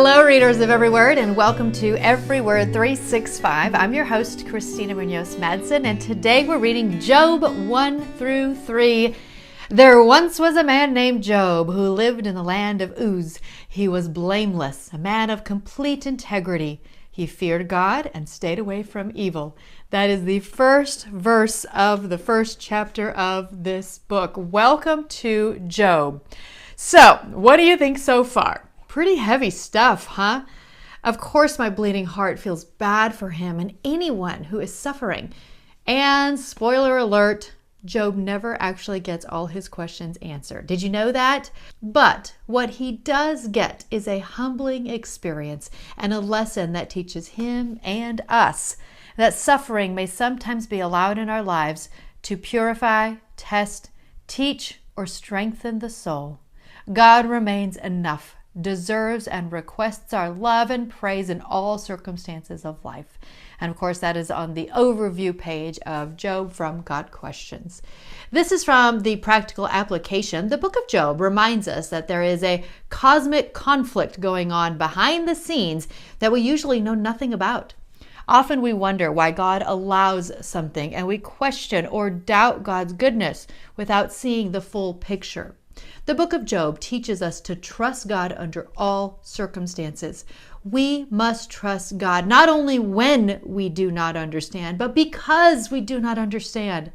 Hello, readers of Every Word, and welcome to Every Word 365. I'm your host, Christina Munoz-Madsen, and today we're reading Job 1 through 3. There once was a man named Job who lived in the land of Uz. He was blameless, a man of complete integrity. He feared God and stayed away from evil. That is the first verse of the first chapter of this book. Welcome to Job. So, what do you think so far? Pretty heavy stuff, huh? Of course, my bleeding heart feels bad for him and anyone who is suffering. And spoiler alert, Job never actually gets all his questions answered. Did you know that? But what he does get is a humbling experience and a lesson that teaches him and us that suffering may sometimes be allowed in our lives to purify, test, teach, or strengthen the soul. God remains enough, deserves and requests our love and praise in all circumstances of life. And of course, that is on the overview page of Job from Got Questions. This is from the practical application. The book of Job reminds us that there is a cosmic conflict going on behind the scenes that we usually know nothing about. Often we wonder why God allows something, and we question or doubt God's goodness without seeing the full picture. The book of Job teaches us to trust God under all circumstances. We must trust God not only when we do not understand, but because we do not understand.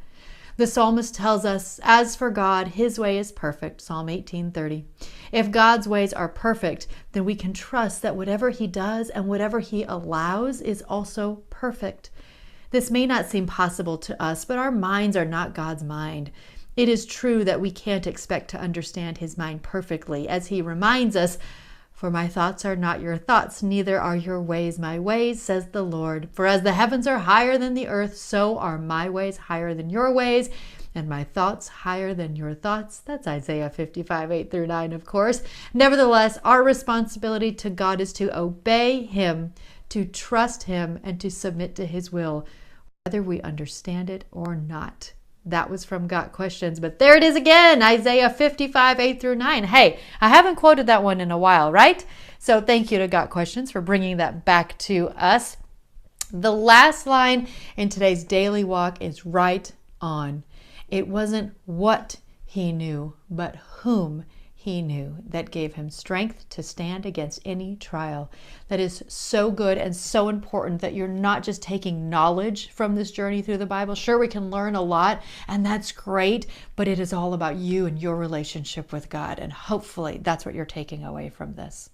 The psalmist tells us, as for God, his way is perfect, Psalm 18:30. If God's ways are perfect, then we can trust that whatever he does and whatever he allows is also perfect. This may not seem possible to us, but our minds are not God's mind. It is true that we can't expect to understand his mind perfectly, as he reminds us, "For my thoughts are not your thoughts, neither are your ways my ways, says the Lord. For as the heavens are higher than the earth, so are my ways higher than your ways, and my thoughts higher than your thoughts." That's Isaiah 55, 8 through 9, of course. Nevertheless, our responsibility to God is to obey him, to trust him, and to submit to his will, whether we understand it or not. That was from Got Questions, but there it is again, Isaiah 55, 8 through 9. Hey, I haven't quoted that one in a while, right? So thank you to Got Questions for bringing that back to us. The last line in today's daily walk is right on. It wasn't what he knew, but whom he knew that gave him strength to stand against any trial. That is so good and so important that you're not just taking knowledge from this journey through the Bible. Sure, we can learn a lot, and that's great, but it is all about you and your relationship with God, and hopefully that's what you're taking away from this.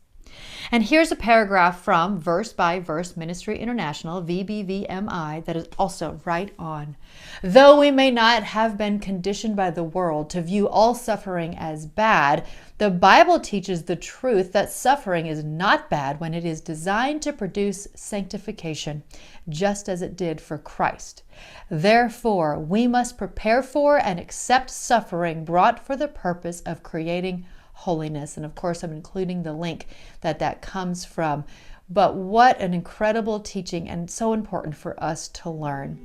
And here's a paragraph from Verse by Verse Ministry International, VBVMI, that is also right on. Though we may not have been conditioned by the world to view all suffering as bad, the Bible teaches the truth that suffering is not bad when it is designed to produce sanctification, just as it did for Christ. Therefore, we must prepare for and accept suffering brought for the purpose of creating holiness. And of course, I'm including the link that comes from. But what an incredible teaching, and so important for us to learn.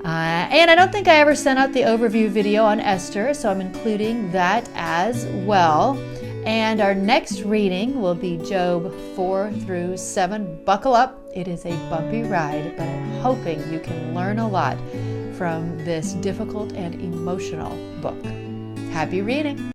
And I don't think I ever sent out the overview video on Esther, so I'm including that as well. And our next reading will be Job 4 through 7. Buckle up. It is a bumpy ride, but I'm hoping you can learn a lot from this difficult and emotional book. Happy reading.